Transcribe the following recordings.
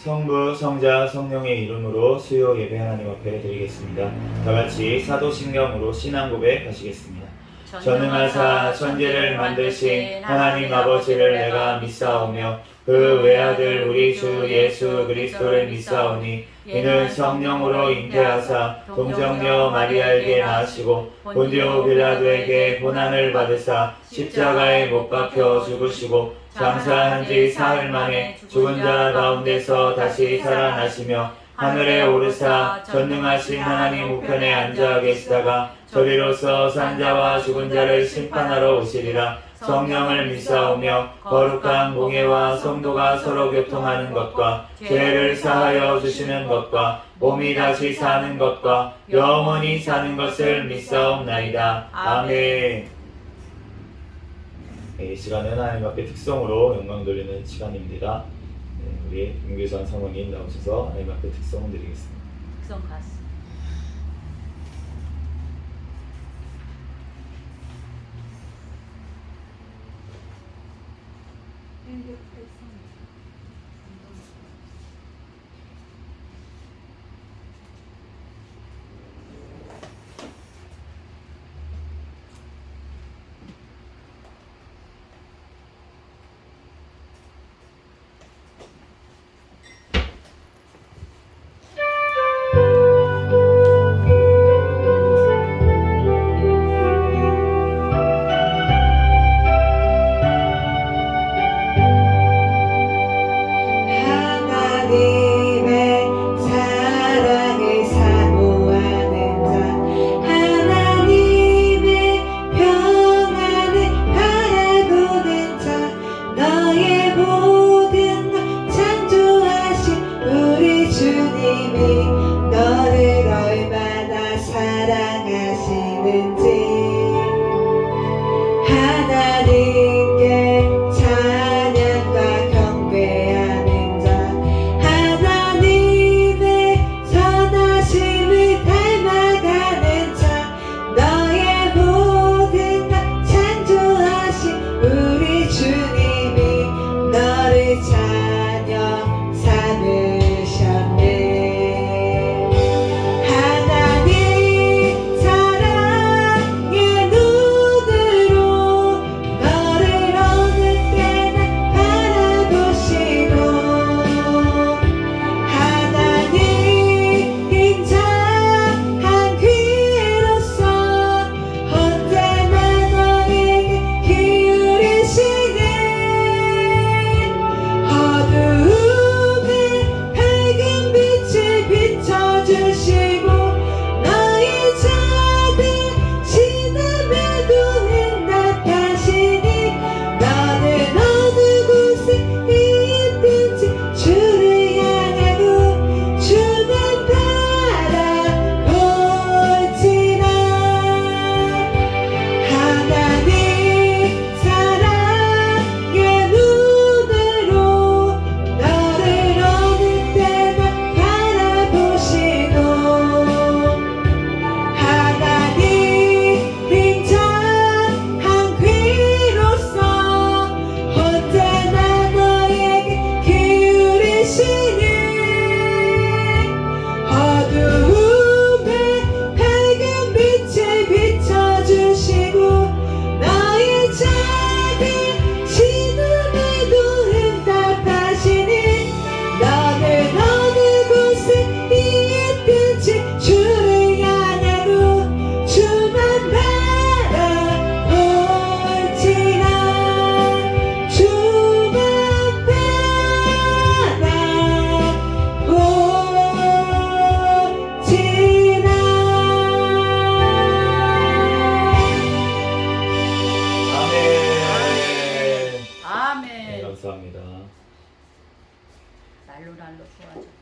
성부, 성자, 성령의 이름으로 수요 예배 하나님 앞에 드리겠습니다. 다같이 사도신경으로 신앙 고백하시겠습니다. 전능하사 천지를 만드신 하나님 아버지를 내가 믿사오며 그 외아들 우리 주 예수 그리스도를 믿사오니 이는 성령으로 잉태하사 동정녀 마리아에게 낳으시고 본디오 빌라도에게 고난을 받으사 십자가에 못 박혀 죽으시고 장사한 지 사흘 만에 죽은 자 가운데서 다시 살아나시며 하늘에 오르사 전능하신 하나님 우편에 앉아 계시다가 저리로서 산자와 죽은 자를 심판하러 오시리라. 성령을 믿사오며 거룩한 공예와 성도가 서로 교통하는 것과 죄를 사하여 주시는 것과 몸이 다시 사는 것과 영원히 사는 것을 믿사옵나이다. 아멘. 이 시간은 하나님 앞에 특성으로 영광 돌리는 시간입니다. 우리 김규선 사모님 나오셔서 하나님 앞에 특성을 드리겠습니다. 특성 가스.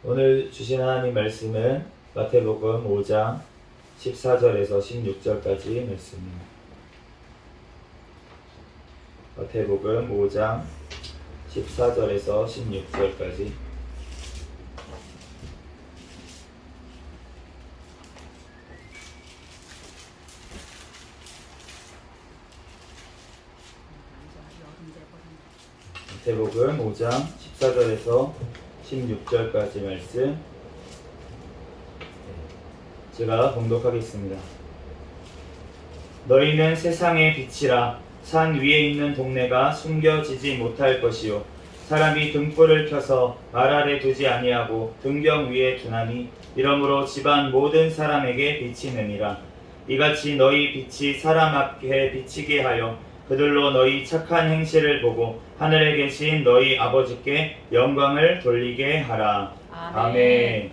오늘 주신 하나님 말씀은 마태복음 5장 14절에서 16절까지 말씀입니다. 마태복음 5장 14절에서 16절까지. 마태복음 5장 14절에서 16절까지 말씀 제가 봉독하겠습니다. 너희는 세상의 빛이라. 산 위에 있는 동네가 숨겨지지 못할 것이요 사람이 등불을 켜서 말 아래 두지 아니하고 등경 위에 두나니 이러므로 집안 모든 사람에게 비치느니라. 이같이 너희 빛이 사람 앞에 비치게 하여 그들로 너희 착한 행실을 보고 하늘에 계신 너희 아버지께 영광을 돌리게 하라. 아멘.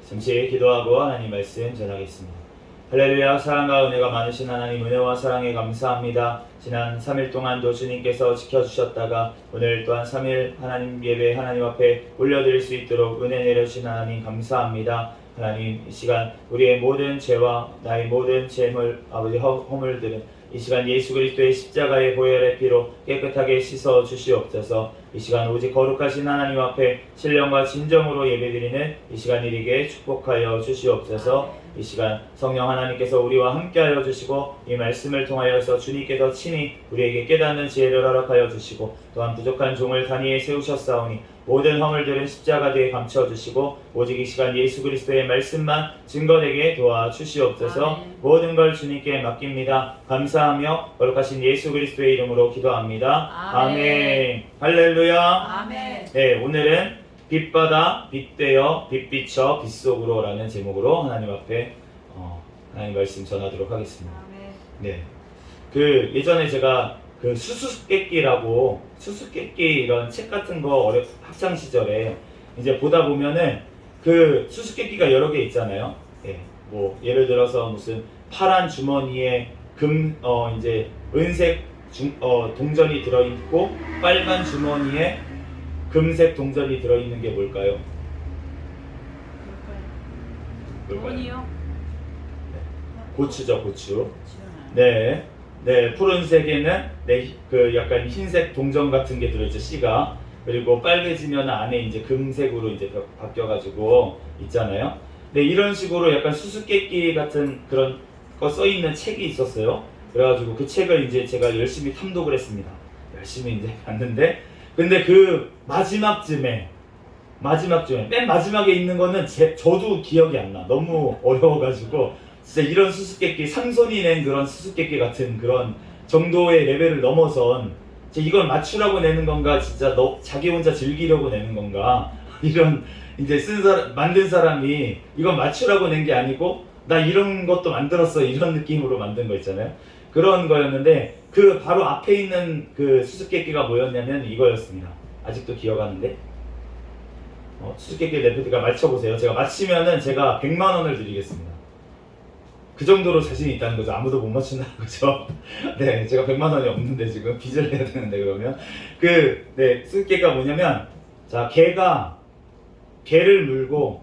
잠시 기도하고 하나님 말씀 전하겠습니다. 할렐루야. 사랑과 은혜가 많으신 하나님, 은혜와 사랑에 감사합니다. 지난 3일 동안도 주님께서 지켜주셨다가 오늘 또한 3일 하나님 예배 하나님 앞에 올려드릴 수 있도록 은혜 내려주신 하나님 감사합니다. 하나님, 이 시간 우리의 모든 죄와 나의 모든 죄물, 아버지 허물들은 이 시간 예수 그리스도의 십자가의 보혈의 피로 깨끗하게 씻어 주시옵소서. 이 시간 오직 거룩하신 하나님 앞에 신령과 진정으로 예배드리는 이 시간 이르게 축복하여 주시옵소서. 이 시간 성령 하나님께서 우리와 함께하여 주시고 이 말씀을 통하여서 주님께서 친히 우리에게 깨닫는 지혜를 허락하여 주시고 또한 부족한 종을 단위에 세우셨사오니 모든 허물들은 십자가 뒤에 감춰주시고 오직 이 시간 예수 그리스도의 말씀만 증거되게 도와주시옵소서. 아멘. 모든 걸 주님께 맡깁니다. 감사하며 거룩하신 예수 그리스도의 이름으로 기도합니다. 아멘. 할렐루야. 아멘. 네, 오늘은 빛받아 빛되어 빛비쳐 빛속으로 라는 제목으로 하나님 앞에 하나님 말씀 전하도록 하겠습니다. 아멘. 네, 그 예전에 제가 그 수수께끼라고 수수께끼 이런 책 같은 거 학창 시절에 이제 보다 보면은 그 수수께끼가 여러 개 있잖아요. 예, 뭐 예를 들어서 무슨 파란 주머니에 이제 은색 동전이 들어있고 빨간 주머니에 금색 동전이 들어있는 게 뭘까요? 돈이요? 고추죠, 고추. 네. 네, 푸른색에는 그 약간 흰색 동전 같은 게 들어있죠, 씨가. 그리고 빨개지면 안에 이제 금색으로 이제 바뀌어가지고 있잖아요. 네, 이런 식으로 약간 수수께끼 같은 그런 거 써있는 책이 있었어요. 그래가지고 그 책을 이제 제가 열심히 탐독을 했습니다. 열심히 이제 봤는데, 근데 그 마지막쯤에 맨 마지막에 있는 거는 저도 기억이 안 나. 너무 어려워가지고. 진짜 이런 수수께끼, 삼손이 낸 그런 수수께끼 같은 그런 정도의 레벨을 넘어선 이걸 맞추라고 내는 건가, 진짜 자기 혼자 즐기려고 내는 건가, 이런 이제 만든 사람이 이건 맞추라고 낸 게 아니고 나 이런 것도 만들었어 이런 느낌으로 만든 거 있잖아요. 그런 거였는데 그 바로 앞에 있는 그 수수께끼가 뭐였냐면 이거였습니다. 아직도 기억하는데 수수께끼 레프트가 맞춰보세요. 제가 맞히면은 제가 100만 원을 드리겠습니다. 그 정도로 자신이 있다는 거죠. 아무도 못 맞춘다는 거죠. 네, 제가 100만 원이 없는데 지금 빚을 내야 되는데 그러면 네, 수수께끼가 뭐냐면, 자, 개가 개를 물고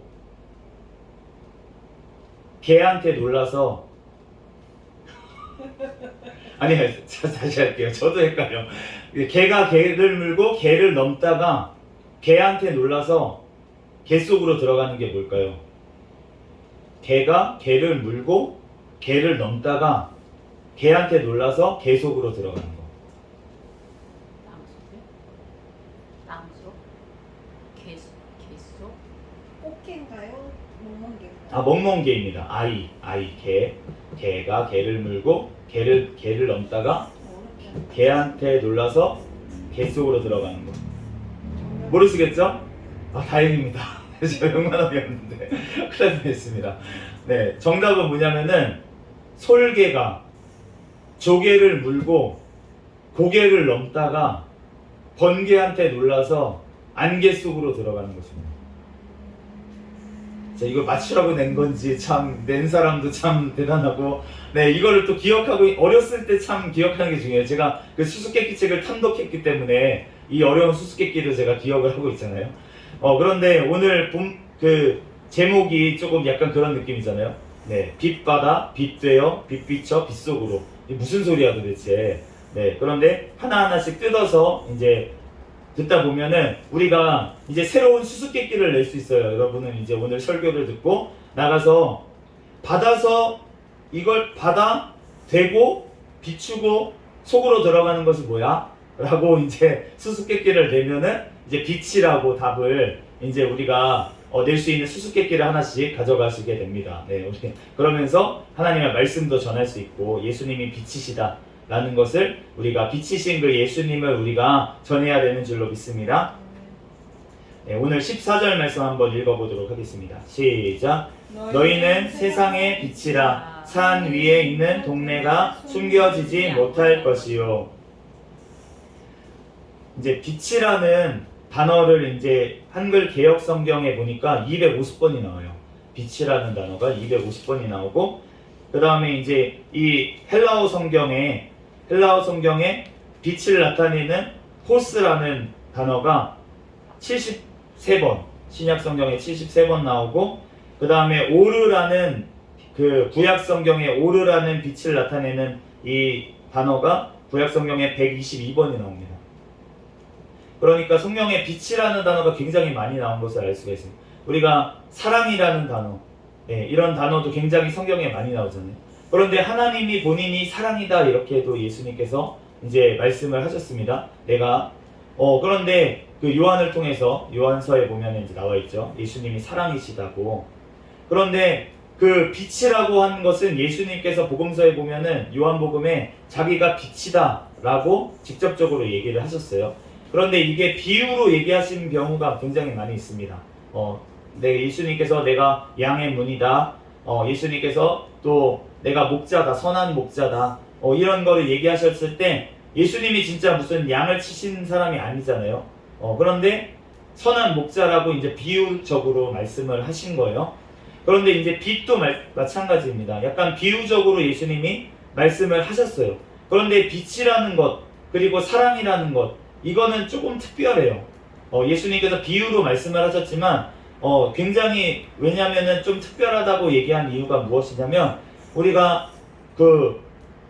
개한테 놀라서 아니, 다시 할게요. 저도 헷갈려. 개가 개를 물고 개를 넘다가 개한테 놀라서 개 속으로 들어가는 게 뭘까요? 개가 개를 물고 개를 넘다가 개한테 놀라서 개 속으로 들어가는 거. 땅속? 개속? 꽃게인가요? 멍멍개인가요? 아, 멍멍개입니다. 개가 개를 물고 개를 넘다가 개한테 놀라서 개 속으로 들어가는 거. 모르시겠죠? 아, 다행입니다. 제가 100만 원이었는데 큰일 날 뻔했습니다. 네, 정답은 뭐냐면은 솔개가 조개를 물고 고개를 넘다가 번개한테 놀라서 안개 속으로 들어가는 것입니다. 자, 이거 맞추라고 낸 건지 참 낸 사람도 참 대단하고, 네, 이거를 또 기억하고 어렸을 때 참 기억하는 게 중요해요. 제가 그 수수께끼 책을 탐독했기 때문에 이 어려운 수수께끼도 제가 기억을 하고 있잖아요. 그런데 오늘 그 제목이 조금 약간 그런 느낌이잖아요. 네, 빛받아 빛되어 빛비쳐 빛속으로. 이게 무슨 소리야 도대체. 네, 그런데 하나하나씩 뜯어서 이제 듣다 보면은 우리가 이제 새로운 수수께끼를 낼 수 있어요. 여러분은 이제 오늘 설교를 듣고 나가서 이걸 받아 대고 비추고 속으로 들어가는 것이 뭐야? 라고 이제 수수께끼를 내면은 이제 빛이라고 답을 이제 우리가 낼 수 있는 수수께끼를 하나씩 가져가시게 됩니다. 네, 우리 그러면서 하나님의 말씀도 전할 수 있고 예수님이 빛이시다 라는 것을 우리가 빛이신 그 예수님을 우리가 전해야 되는 줄로 믿습니다. 네, 오늘 14절 말씀 한번 읽어보도록 하겠습니다. 시작. 너희는 세상의 빛이라. 산 위에 있는 동네가 숨겨지지 못할 것이요. 이제 빛이라는 단어를 이제 한글 개역 성경에 보니까 250번이 나와요. 빛이라는 단어가 250번이 나오고, 그 다음에 이제 이 헬라어 성경에 빛을 나타내는 호스라는 단어가 73번, 신약 성경에 73번 나오고, 그 다음에 오르라는 그 구약 성경에 오르라는 빛을 나타내는 이 단어가 구약 성경에 122번이 나옵니다. 그러니까 성경에 빛이라는 단어가 굉장히 많이 나온 것을 알 수가 있습니다. 우리가 사랑이라는 단어, 이런 단어도 굉장히 성경에 많이 나오잖아요. 그런데 하나님이 본인이 사랑이다 이렇게도 예수님께서 이제 말씀을 하셨습니다. 그런데 그 요한을 통해서 요한서에 보면 이제 나와 있죠. 예수님이 사랑이시다고. 그런데 그 빛이라고 하는 것은 예수님께서 복음서에 보면은 요한복음에 자기가 빛이다라고 직접적으로 얘기를 하셨어요. 그런데 이게 비유로 얘기하신 경우가 굉장히 많이 있습니다. 예수님께서 내가 양의 문이다. 예수님께서 또 내가 목자다, 선한 목자다. 이런 거를 얘기하셨을 때 예수님이 진짜 무슨 양을 치신 사람이 아니잖아요. 그런데 선한 목자라고 이제 비유적으로 말씀을 하신 거예요. 그런데 이제 빛도 마찬가지입니다. 약간 비유적으로 예수님이 말씀을 하셨어요. 그런데 빛이라는 것, 그리고 사랑이라는 것, 이거는 조금 특별해요. 예수님께서 비유로 말씀을 하셨지만 굉장히, 왜냐면은 좀 특별하다고 얘기한 이유가 무엇이냐면, 우리가 그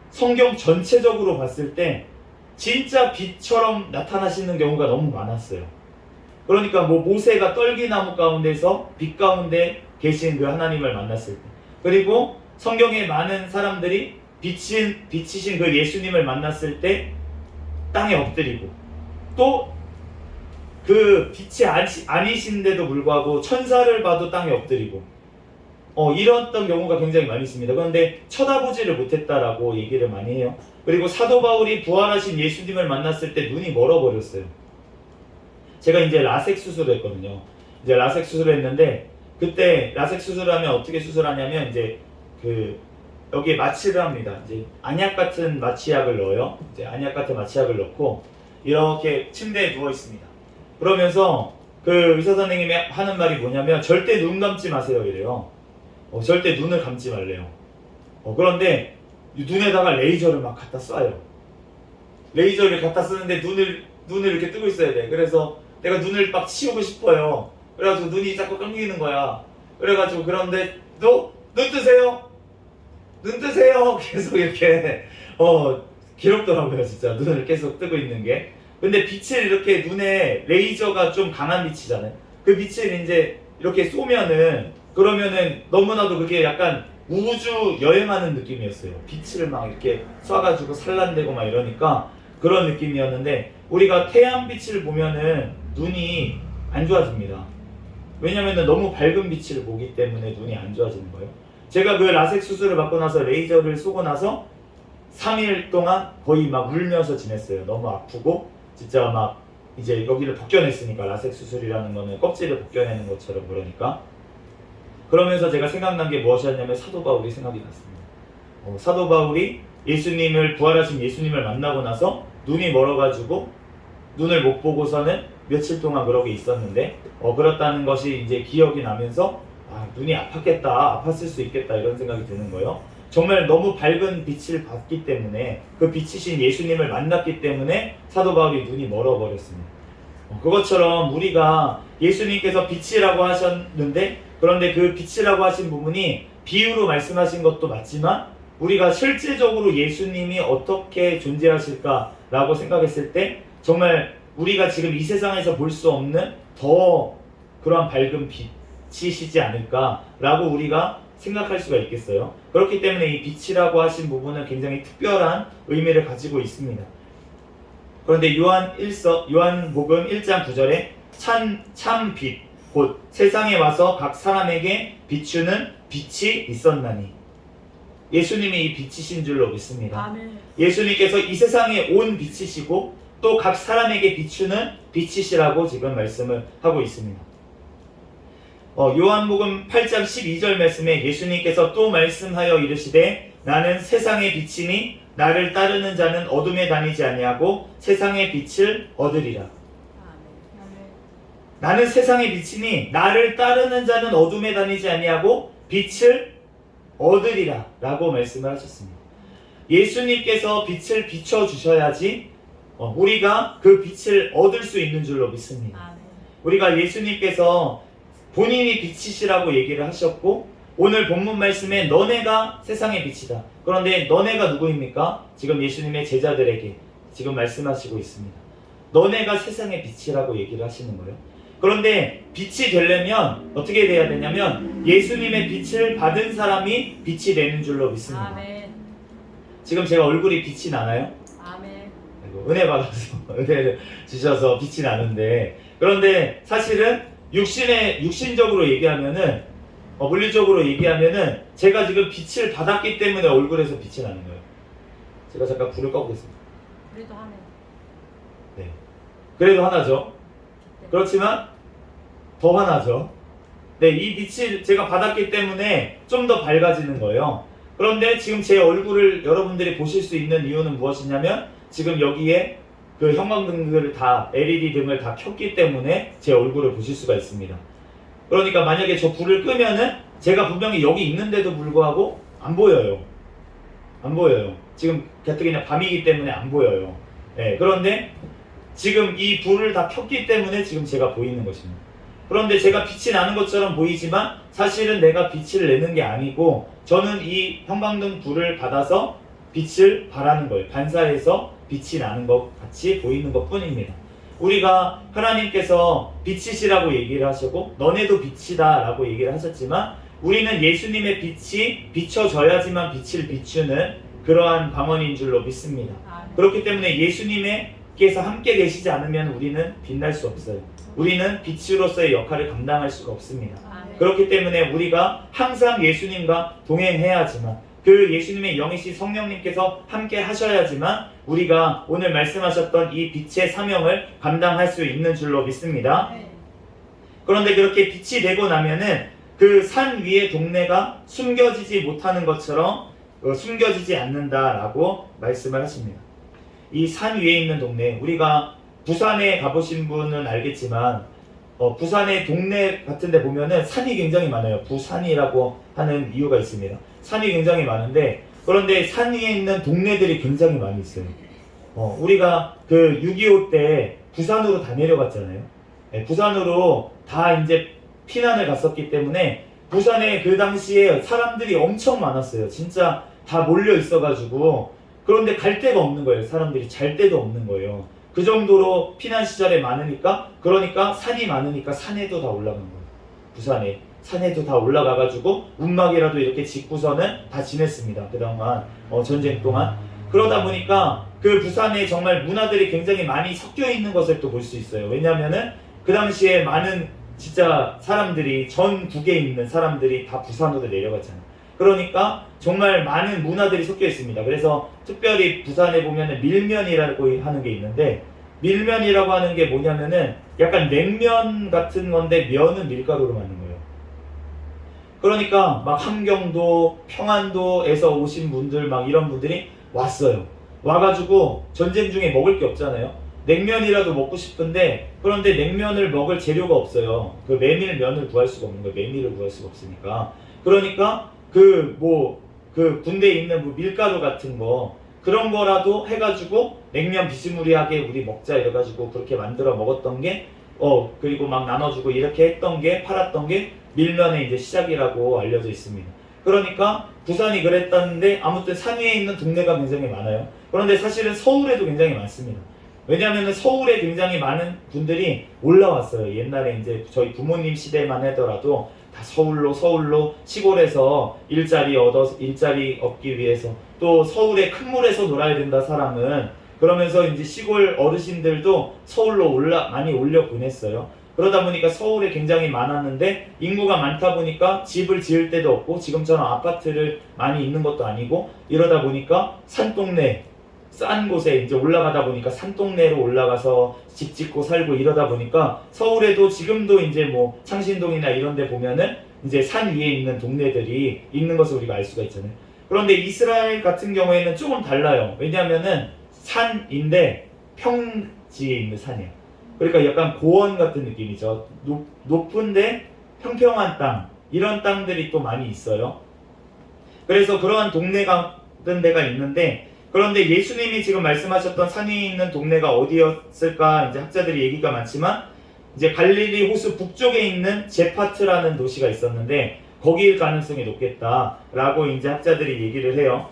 성경 전체적으로 봤을 때 진짜 빛처럼 나타나시는 경우가 너무 많았어요. 그러니까 모세가 떨기나무 가운데서 빛 가운데 계신 그 하나님을 만났을 때, 그리고 성경에 많은 사람들이 빛이신 그 예수님을 만났을 때 땅에 엎드리고, 또 그 빛이 아니신데도 불구하고 천사를 봐도 땅에 엎드리고, 이랬던 경우가 굉장히 많이 있습니다. 그런데 쳐다보지를 못했다라고 얘기를 많이 해요. 그리고 사도 바울이 부활하신 예수님을 만났을 때 눈이 멀어버렸어요. 제가 이제 라섹 수술을 했거든요. 이제 라섹 수술을 했는데, 그때 라섹 수술하면 어떻게 수술하냐면 이제 여기에 마취를 합니다. 이제 안약 같은 마취약을 넣어요. 이제 안약 같은 마취약을 넣고 이렇게 침대에 누워 있습니다. 그러면서 그 의사 선생님이 하는 말이 뭐냐면 절대 눈 감지 마세요 이래요. 절대 눈을 감지 말래요. 그런데 눈에다가 레이저를 막 갖다 쏴요. 레이저를 갖다 쓰는데 눈을 이렇게 뜨고 있어야 돼. 그래서 내가 눈을 막 치우고 싶어요. 그래가지고 눈이 자꾸 감기는 거야. 그래가지고 그런데 눈 뜨세요. 눈 뜨세요. 계속 이렇게 귀엽더라고요 진짜. 눈을 계속 뜨고 있는 게. 근데 빛을 이렇게 눈에 레이저가 좀 강한 빛이잖아요. 그 빛을 이제 이렇게 쏘면은, 그러면은 너무나도 그게 약간 우주 여행하는 느낌이었어요. 빛을 막 이렇게 쏴가지고 산란되고 막 이러니까 그런 느낌이었는데, 우리가 태양빛을 보면은 눈이 안 좋아집니다. 왜냐면은 너무 밝은 빛을 보기 때문에 눈이 안 좋아지는 거예요. 제가 그 라섹 수술을 받고 나서 레이저를 쏘고 나서 3일 동안 거의 막 울면서 지냈어요. 너무 아프고 진짜 막 이제 여기를 벗겨냈으니까, 라섹 수술이라는 거는 껍질을 벗겨내는 것처럼. 그러면서 제가 생각난 게 무엇이었냐면 사도 바울이 생각이 났습니다. 사도 바울이 부활하신 예수님을 만나고 나서 눈이 멀어가지고 눈을 못 보고서는 며칠 동안 그러게 있었는데, 그렇다는 것이 이제 기억이 나면서 눈이 아팠겠다, 아팠을 수 있겠다 이런 생각이 드는 거예요. 정말 너무 밝은 빛을 봤기 때문에, 그 빛이신 예수님을 만났기 때문에 사도 바울이 눈이 멀어버렸습니다. 그것처럼 우리가 예수님께서 빛이라고 하셨는데, 그런데 그 빛이라고 하신 부분이 비유로 말씀하신 것도 맞지만, 우리가 실질적으로 예수님이 어떻게 존재하실까라고 생각했을 때 정말 우리가 지금 이 세상에서 볼 수 없는 더 그러한 밝은 빛이시지 않을까라고 우리가 생각할 수가 있겠어요. 그렇기 때문에 이 빛이라고 하신 부분은 굉장히 특별한 의미를 가지고 있습니다. 그런데 요한복음 1장 9절에 참 빛, 곧 세상에 와서 각 사람에게 비추는 빛이 있었나니, 예수님이 이 빛이신 줄로 믿습니다. 아멘. 예수님께서 이 세상에 온 빛이시고 또 각 사람에게 비추는 빛이시라고 지금 말씀을 하고 있습니다. 요한복음 8장 12절 말씀에 예수님께서 또 말씀하여 이르시되 나는 세상의 빛이니 나를 따르는 자는 어둠에 다니지 아니하고 세상의 빛을 얻으리라. 아멘. 나는 세상의 빛이니 나를 따르는 자는 어둠에 다니지 아니하고 빛을 얻으리라 라고 말씀을 하셨습니다. 예수님께서 빛을 비춰주셔야지 우리가 그 빛을 얻을 수 있는 줄로 믿습니다. 아멘. 우리가 예수님께서 본인이 빛이시라고 얘기를 하셨고, 오늘 본문 말씀에 너네가 세상의 빛이다. 그런데 너네가 누구입니까? 지금 예수님의 제자들에게 지금 말씀하시고 있습니다. 너네가 세상의 빛이라고 얘기를 하시는 거예요. 그런데 빛이 되려면 어떻게 돼야 되냐면 예수님의 빛을 받은 사람이 빛이 되는 줄로 믿습니다. 아멘. 지금 제가 얼굴이 빛이 나나요? 아멘. 은혜 받아서 은혜를 주셔서 빛이 나는데, 그런데 사실은 육신적으로 얘기하면은 물리적으로 얘기하면은 제가 지금 빛을 받았기 때문에 얼굴에서 빛이 나는 거예요. 제가 잠깐 불을 꺼보겠습니다. 그래도 하네. 네, 그래도 하나죠. 그렇지만 더 하나죠. 네, 이 빛을 제가 받았기 때문에 좀 더 밝아지는 거예요. 그런데 지금 제 얼굴을 여러분들이 보실 수 있는 이유는 무엇이냐면 지금 여기에 그 형광등을 다 LED 등을 다 켰기 때문에 제 얼굴을 보실 수가 있습니다. 그러니까 만약에 저 불을 끄면은 제가 분명히 여기 있는데도 불구하고 안 보여요. 안 보여요. 지금 가뜩이나 밤이기 때문에 안 보여요. 네, 그런데 지금 이 불을 다 켰기 때문에 지금 제가 보이는 것입니다. 그런데 제가 빛이 나는 것처럼 보이지만 사실은 내가 빛을 내는 게 아니고 저는 이 형광등 불을 받아서 빛을 발하는 거예요. 반사해서 빛이 나는 것 같이 보이는 것 뿐입니다. 우리가 하나님께서 빛이시라고 얘기를 하시고 너네도 빛이다 라고 얘기를 하셨지만 우리는 예수님의 빛이 비춰져야지만 빛을 비추는 그러한 방언인 줄로 믿습니다. 그렇기 때문에 예수님께서 함께 계시지 않으면 우리는 빛날 수 없어요. 우리는 빛으로서의 역할을 감당할 수가 없습니다. 그렇기 때문에 우리가 항상 예수님과 동행해야지만, 그 예수님의 영이신 성령님께서 함께 하셔야지만 우리가 오늘 말씀하셨던 이 빛의 사명을 감당할 수 있는 줄로 믿습니다. 그런데 그렇게 빛이 되고 나면은 그 산 위의 동네가 숨겨지지 못하는 것처럼 숨겨지지 않는다라고 말씀을 하십니다. 이 산 위에 있는 동네, 우리가 부산에 가보신 분은 알겠지만 부산의 동네 같은 데 보면은 산이 굉장히 많아요. 부산이라고 하는 이유가 있습니다. 산이 굉장히 많은데, 그런데 산 위에 있는 동네들이 굉장히 많이 있어요. 우리가 그 6.25 때 부산으로 다 내려갔잖아요. 네, 부산으로 다 이제 피난을 갔었기 때문에 부산에 그 당시에 사람들이 엄청 많았어요. 진짜 다 몰려 있어가지고. 그런데 갈 데가 없는 거예요. 사람들이 잘 데도 없는 거예요. 그 정도로 피난 시절에 많으니까, 그러니까 산이 많으니까 산에도 다 올라간 거예요. 부산에 산에도 다 올라가가지고 움막이라도 이렇게 짓고서는 다 지냈습니다. 그동안 전쟁 동안. 그러다 보니까 그 부산에 정말 문화들이 굉장히 많이 섞여 있는 것을 또 볼 수 있어요. 왜냐면은 그 당시에 많은 진짜 사람들이, 전국에 있는 사람들이 다 부산으로 내려갔잖아요. 그러니까 정말 많은 문화들이 섞여 있습니다. 그래서 특별히 부산에 보면은 밀면이라고 하는 게 있는데, 밀면이라고 하는 게 뭐냐면은 약간 냉면 같은 건데 면은 밀가루로 만든 거예요. 그러니까 막 함경도, 평안도에서 오신 분들, 막 이런 분들이 왔어요. 와가지고 전쟁 중에 먹을 게 없잖아요. 냉면이라도 먹고 싶은데, 그런데 냉면을 먹을 재료가 없어요. 그 메밀면을 구할 수가 없는 거예요. 메밀을 구할 수가 없으니까. 그러니까 그 군대에 있는 밀가루 같은 거, 그런 거라도 해가지고 냉면 비스무리하게 우리 먹자 이래가지고 그렇게 만들어 먹었던 게, 그리고 막 나눠주고 이렇게 했던 게, 팔았던 게 밀면의 이제 시작이라고 알려져 있습니다. 그러니까 부산이 그랬다는데, 아무튼 산 위에 있는 동네가 굉장히 많아요. 그런데 사실은 서울에도 굉장히 많습니다. 왜냐하면 서울에 굉장히 많은 분들이 올라왔어요. 옛날에 이제 저희 부모님 시대만 하더라도 다 서울로 시골에서 일자리 얻기 위해서, 또 서울의 큰 물에서 놀아야 된다 사람은, 그러면서 이제 시골 어르신들도 서울로 많이 올려 보냈어요. 그러다 보니까 서울에 굉장히 많았는데 인구가 많다 보니까 집을 지을 데도 없고 지금처럼 아파트를 많이 있는 것도 아니고 이러다 보니까 산동네 싼 곳에 이제 올라가다 보니까 산동네로 올라가서 집 짓고 살고 이러다 보니까 서울에도 지금도 이제 뭐 창신동이나 이런 데 보면은 이제 산 위에 있는 동네들이 있는 것을 우리가 알 수가 있잖아요. 그런데 이스라엘 같은 경우에는 조금 달라요. 왜냐하면은 산인데 평지에 있는 산이에요. 그러니까 약간 고원 같은 느낌이죠. 높은데 평평한 땅, 이런 땅들이 또 많이 있어요. 그래서 그러한 동네 같은 데가 있는데, 그런데 예수님이 지금 말씀하셨던 산 위에 있는 동네가 어디였을까? 이제 학자들이 얘기가 많지만 이제 갈릴리 호수 북쪽에 있는 제파트라는 도시가 있었는데 거기일 가능성이 높겠다라고 이제 학자들이 얘기를 해요.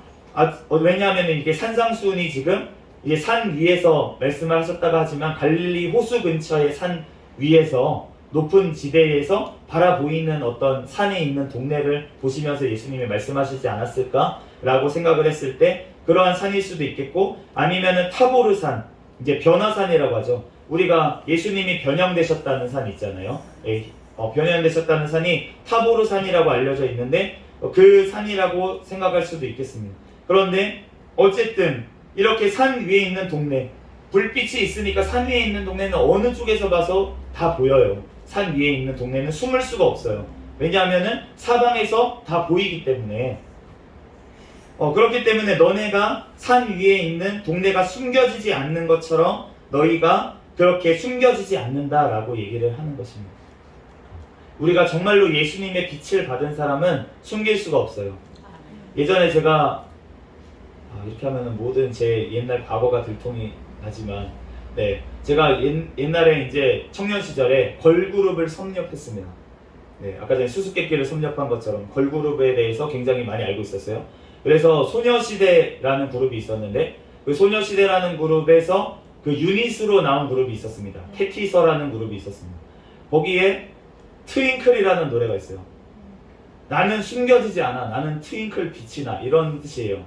왜냐하면 이게 산상수훈이 지금 이게 산 위에서 말씀을 하셨다가 하지만 갈릴리 호수 근처의 산 위에서 높은 지대에서 바라보이는 어떤 산에 있는 동네를 보시면서 예수님이 말씀하시지 않았을까라고 생각을 했을 때 그러한 산일 수도 있겠고, 아니면은 타보르산, 이제 변화산이라고 하죠. 우리가 예수님이 변형되셨다는 산 있잖아요. 변형되셨다는 산이 타보르산이라고 알려져 있는데 그 산이라고 생각할 수도 있겠습니다. 그런데 어쨌든 이렇게 산 위에 있는 동네, 불빛이 있으니까 산 위에 있는 동네는 어느 쪽에서 봐서 다 보여요. 산 위에 있는 동네는 숨을 수가 없어요. 왜냐하면은 사방에서 다 보이기 때문에. 그렇기 때문에 너네가 산 위에 있는 동네가 숨겨지지 않는 것처럼 너희가 그렇게 숨겨지지 않는다라고 얘기를 하는 것입니다. 우리가 정말로 예수님의 빛을 받은 사람은 숨길 수가 없어요. 예전에 제가 이렇게 하면은 모든 제 옛날 과거가 들통이 나지만, 네, 제가 옛날에 이제 청년 시절에 걸그룹을 섭렵했습니다. 네, 아까 전에 수수께끼를 섭렵한 것처럼 걸그룹에 대해서 굉장히 많이 알고 있었어요. 그래서 소녀시대라는 그룹이 있었는데 그 소녀시대라는 그룹에서 그 유닛으로 나온 그룹이 있었습니다. 캐티서라는 그룹이 있었습니다. 거기에 트윙클이라는 노래가 있어요. 나는 숨겨지지 않아, 나는 트윙클 빛이 나, 이런 뜻이에요.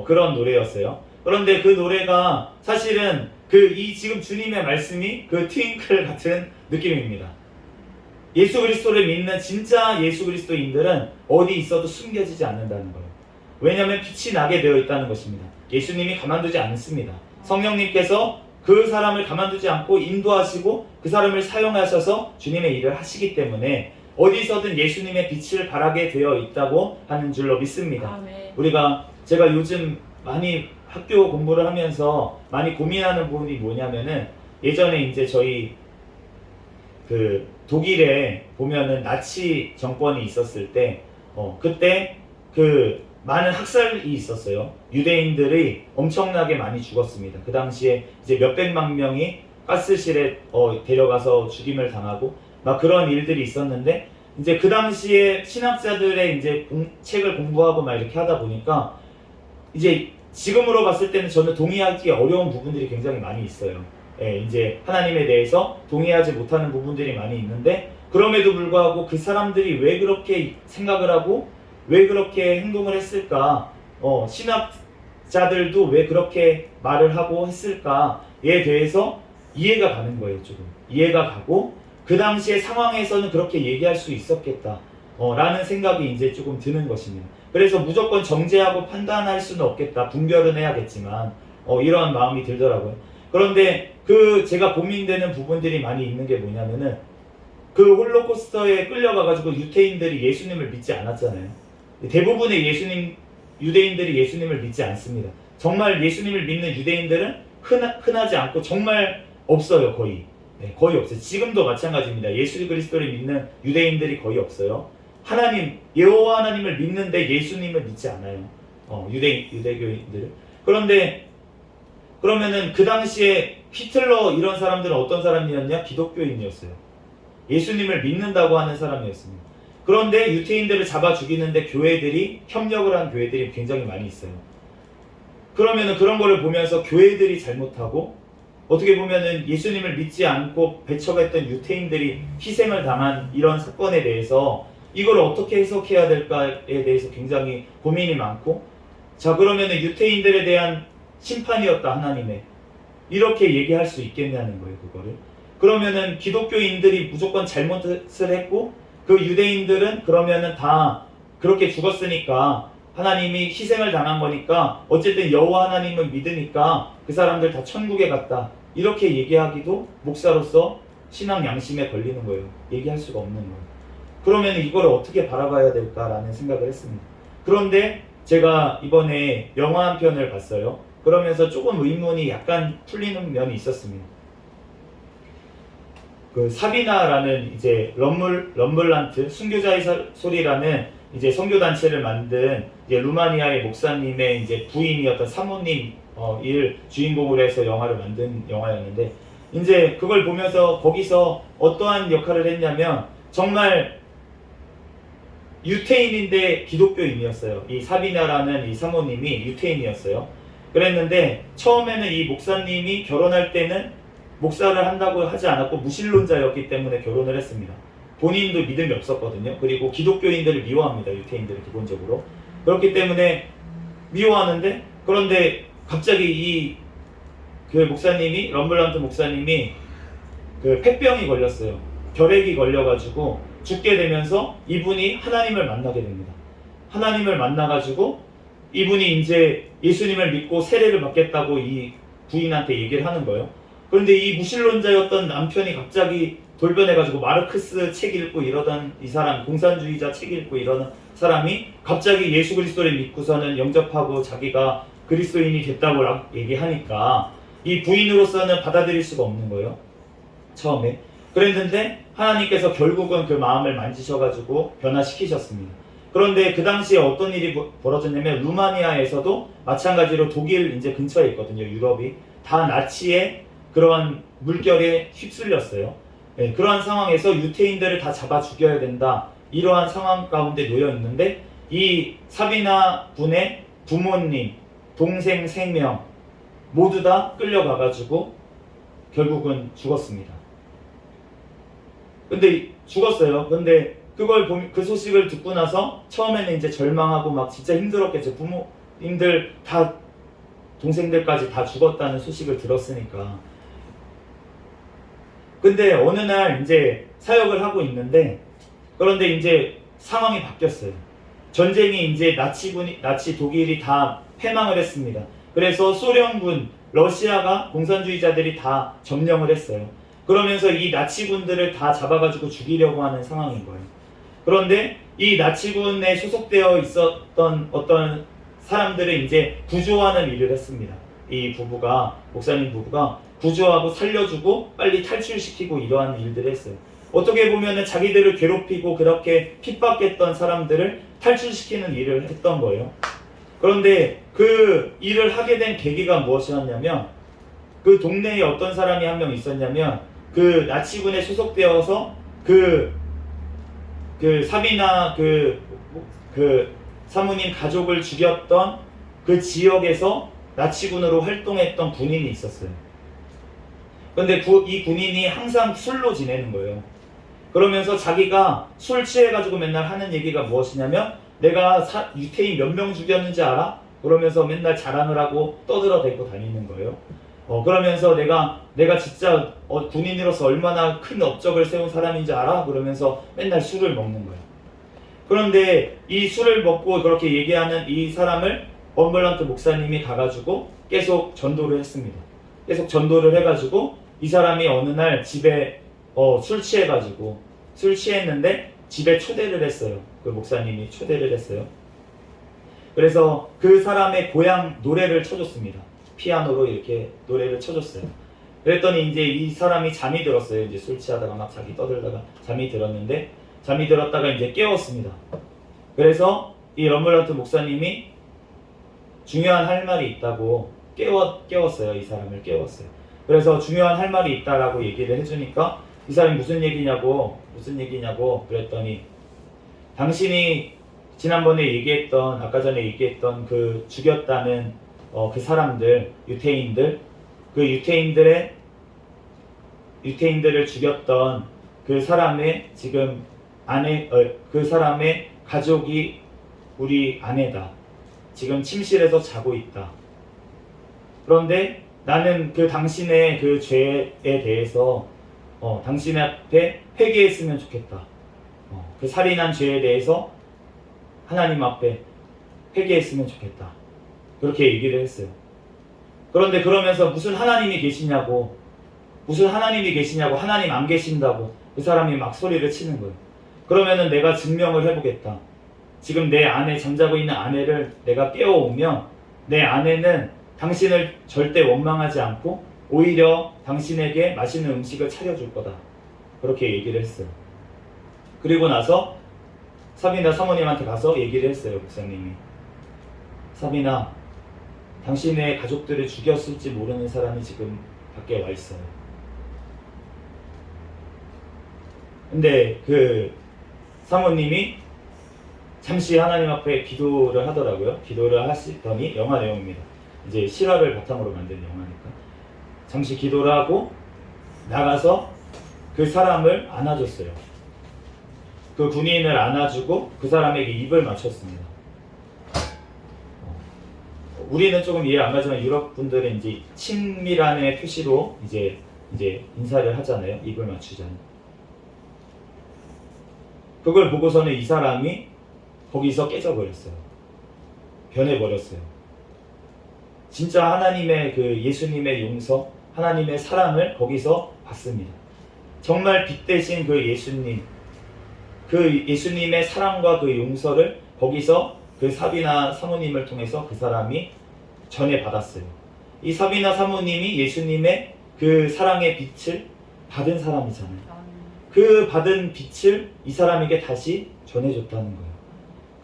그런 노래였어요. 그런데 그 노래가 사실은 이 지금 주님의 말씀이 그 트윙클 같은 느낌입니다. 예수 그리스도를 믿는 진짜 예수 그리스도인들은 어디 있어도 숨겨지지 않는다는 거예요. 왜냐하면 빛이 나게 되어 있다는 것입니다. 예수님이 가만두지 않습니다. 성령님께서 그 사람을 가만두지 않고 인도하시고 그 사람을 사용하셔서 주님의 일을 하시기 때문에 어디서든 예수님의 빛을 발하게 되어 있다고 하는 줄로 믿습니다. 제가 요즘 많이 학교 공부를 하면서 많이 고민하는 부분이 뭐냐면은, 예전에 이제 저희 그 독일에 보면은 나치 정권이 있었을 때 그때 그 많은 학살이 있었어요. 유대인들이 엄청나게 많이 죽었습니다. 그 당시에 이제 몇백만 명이 가스실에 데려가서 죽임을 당하고 막 그런 일들이 있었는데, 이제 그 당시에 신학자들의 이제 책을 공부하고 막 이렇게 하다 보니까 이제 지금으로 봤을 때는 저는 동의하기 어려운 부분들이 굉장히 많이 있어요. 이제 하나님에 대해서 동의하지 못하는 부분들이 많이 있는데, 그럼에도 불구하고 그 사람들이 왜 그렇게 생각을 하고 왜 그렇게 행동을 했을까, 신학자들도 왜 그렇게 말을 하고 했을까에 대해서 이해가 가는 거예요. 조금 이해가 가고, 그 당시의 상황에서는 그렇게 얘기할 수 있었겠다 라는 생각이 이제 조금 드는 것입니다. 그래서 무조건 정죄하고 판단할 수는 없겠다, 분별은 해야겠지만 이러한 마음이 들더라고요. 그런데 제가 고민되는 부분들이 많이 있는 게 뭐냐면은, 그 홀로코스터에 끌려가가지고 유대인들이 예수님을 믿지 않았잖아요. 대부분의 유대인들이 예수님을 믿지 않습니다. 정말 예수님을 믿는 유대인들은 흔하지 않고 정말 없어요. 거의 없어요. 지금도 마찬가지입니다. 예수 그리스도를 믿는 유대인들이 거의 없어요. 여호와 하나님을 믿는데 예수님을 믿지 않아요. 유대교인들은. 그런데 그러면은 그 당시에 히틀러 이런 사람들은 어떤 사람이었냐? 기독교인이었어요. 예수님을 믿는다고 하는 사람이었습니다. 그런데 유대인들을 잡아 죽이는데 협력을 한 교회들이 굉장히 많이 있어요. 그러면은 그런 거를 보면서 교회들이 잘못하고, 어떻게 보면은 예수님을 믿지 않고 배척했던 유대인들이 희생을 당한 이런 사건에 대해서 이걸 어떻게 해석해야 될까에 대해서 굉장히 고민이 많고, 자, 그러면은 유대인들에 대한 심판이었다, 하나님의. 이렇게 얘기할 수 있겠냐는 거예요, 그거를. 그러면은 기독교인들이 무조건 잘못을 했고 그 유대인들은 그러면은 다 그렇게 죽었으니까 하나님이 희생을 당한 거니까 어쨌든 여호와 하나님을 믿으니까 그 사람들 다 천국에 갔다. 이렇게 얘기하기도 목사로서 신앙 양심에 걸리는 거예요. 얘기할 수가 없는 거예요. 그러면 이걸 어떻게 바라봐야 될까라는 생각을 했습니다. 그런데 제가 이번에 영화 한 편을 봤어요. 그러면서 조금 의문이 약간 풀리는 면이 있었습니다. 그 사비나라는 이제 럼블란트 순교자의 소리라는 이제 선교단체를 만든 이제 루마니아의 목사님의 이제 부인이었던 사모님 일 주인공으로 해서 영화를 만든 영화였는데, 이제 그걸 보면서 거기서 어떠한 역할을 했냐면 정말 유태인인데 기독교인이었어요. 이 사비나라는 이 사모님이 유태인이었어요. 그랬는데 처음에는 이 목사님이 결혼할 때는 목사를 한다고 하지 않았고 무신론자였기 때문에 결혼을 했습니다. 본인도 믿음이 없었거든요. 그리고 기독교인들을 미워합니다. 유태인들을 기본적으로. 그렇기 때문에 미워하는데, 그런데 갑자기 그 목사님이, 럼블란트 목사님이 그 폐병이 걸렸어요. 결핵이 걸려가지고 죽게 되면서 이분이 하나님을 만나게 됩니다. 하나님을 만나가지고 이분이 이제 예수님을 믿고 세례를 받겠다고 이 부인한테 얘기를 하는 거예요. 그런데 이 무신론자였던 남편이 갑자기 돌변해가지고 마르크스 책 읽고 이러던 이 사람, 공산주의자 책 읽고 이러는 사람이 갑자기 예수 그리스도를 믿고서는 영접하고 자기가 그리스도인이 됐다고 얘기하니까 이 부인으로서는 받아들일 수가 없는 거예요. 처음에. 그랬는데 하나님께서 결국은 그 마음을 만지셔가지고 변화시키셨습니다. 그런데 그 당시에 어떤 일이 벌어졌냐면 루마니아에서도 마찬가지로 독일 이제 근처에 있거든요. 유럽이 다 나치의 그러한 물결에 휩쓸렸어요. 네, 그러한 상황에서 유태인들을 다 잡아 죽여야 된다. 이러한 상황 가운데 놓여 있는데 이 사비나 분의 부모님, 동생 3명 모두 다 끌려가가지고 결국은 죽었습니다. 근데 죽었어요. 근데 그 소식을 듣고 나서 처음에는 이제 절망하고 막 진짜 힘들었겠죠. 부모님들 다, 동생들까지 다 죽었다는 소식을 들었으니까. 근데 어느 날 이제 사역을 하고 있는데, 그런데 이제 상황이 바뀌었어요. 전쟁이 이제 나치 독일이 다 패망을 했습니다. 그래서 소련군, 러시아가 공산주의자들이 다 점령을 했어요. 그러면서 이 나치군들을 다 잡아가지고 죽이려고 하는 상황인 거예요. 그런데 이 나치군에 소속되어 있었던 어떤 사람들을 이제 구조하는 일을 했습니다. 이 부부가, 목사님 부부가 구조하고 살려주고 빨리 탈출시키고 이러한 일들을 했어요. 어떻게 보면은 자기들을 괴롭히고 그렇게 핍박했던 사람들을 탈출시키는 일을 했던 거예요. 그런데 그 일을 하게 된 계기가 무엇이었냐면, 그 동네에 어떤 사람이 한 명 있었냐면, 그 나치군에 소속되어서 그 사비나 그 사모님 가족을 죽였던 그 지역에서 나치군으로 활동했던 군인이 있었어요. 근데 이 군인이 항상 술로 지내는 거예요. 그러면서 자기가 술 취해가지고 맨날 하는 얘기가 무엇이냐면, 내가 유태인 몇 명 죽였는지 알아? 그러면서 맨날 자랑을 하고 떠들어대고 다니는 거예요. 그러면서 내가 진짜 군인으로서 얼마나 큰 업적을 세운 사람인지 알아? 그러면서 맨날 술을 먹는 거예요. 그런데 이 술을 먹고 그렇게 얘기하는 이 사람을 럼블란트 목사님이 가가지고 계속 전도를 했습니다. 계속 전도를 해가지고 이 사람이 어느 날 집에 술 취했는데 집에 초대를 했어요. 그 목사님이 초대를 했어요. 그래서 그 사람의 고향 노래를 쳐줬습니다. 피아노로 이렇게 노래를 쳐줬어요. 그랬더니 이제 이 사람이 잠이 들었어요. 이제 술 취하다가 막 자기 떠들다가 잠이 들었는데, 잠이 들었다가 이제 깨웠습니다. 그래서 이 럼블란트 목사님이 중요한 할 말이 있다고 깨웠어요. 이 사람을 깨웠어요. 그래서 중요한 할 말이 있다라고 얘기를 해주니까 이 사람이 무슨 얘기냐고 그랬더니, 당신이 지난번에 아까 전에 얘기했던 그 죽였다는 그 사람들, 유태인들, 그 유태인들을 죽였던 그 사람의 지금 그 사람의 가족이 우리 아내다. 지금 침실에서 자고 있다. 그런데 나는 그 당신의 그 죄에 대해서 당신 앞에 회개했으면 좋겠다. 그 살인한 죄에 대해서 하나님 앞에 회개했으면 좋겠다. 그렇게 얘기를 했어요. 그런데 그러면서 무슨 하나님이 계시냐고 하나님 안 계신다고 그 사람이 막 소리를 치는 거예요. 그러면은 내가 증명을 해보겠다. 지금 내 안에 잠자고 있는 아내를 내가 깨워오면 내 아내는 당신을 절대 원망하지 않고 오히려 당신에게 맛있는 음식을 차려줄 거다. 그렇게 얘기를 했어요. 그리고 나서 사비나 사모님한테 가서 얘기를 했어요. 목사님이. 사비나, 당신의 가족들을 죽였을지 모르는 사람이 지금 밖에 와 있어요. 근데 그 사모님이 잠시 하나님 앞에 기도를 하더라고요. 기도를 하시더니, 영화 내용입니다. 이제 실화를 바탕으로 만든 영화니까. 잠시 기도를 하고 나가서 그 사람을 안아줬어요. 그 군인을 안아주고 그 사람에게 입을 맞췄습니다. 우리는 조금 이해 안 가지만 유럽 분들은 이제 친밀함의 표시로 이제 인사를 하잖아요. 입을 맞추잖아요. 그걸 보고서는 이 사람이 거기서 깨져버렸어요. 변해버렸어요. 진짜 하나님의 그 예수님의 용서, 하나님의 사랑을 거기서 봤습니다. 정말 빛 대신 그 예수님, 그 예수님의 사랑과 그 용서를 거기서 그 사비나 사모님을 통해서 그 사람이 전해받았어요. 이 사비나 사모님이 예수님의 그 사랑의 빛을 받은 사람이잖아요. 그 받은 빛을 이 사람에게 다시 전해줬다는 거예요.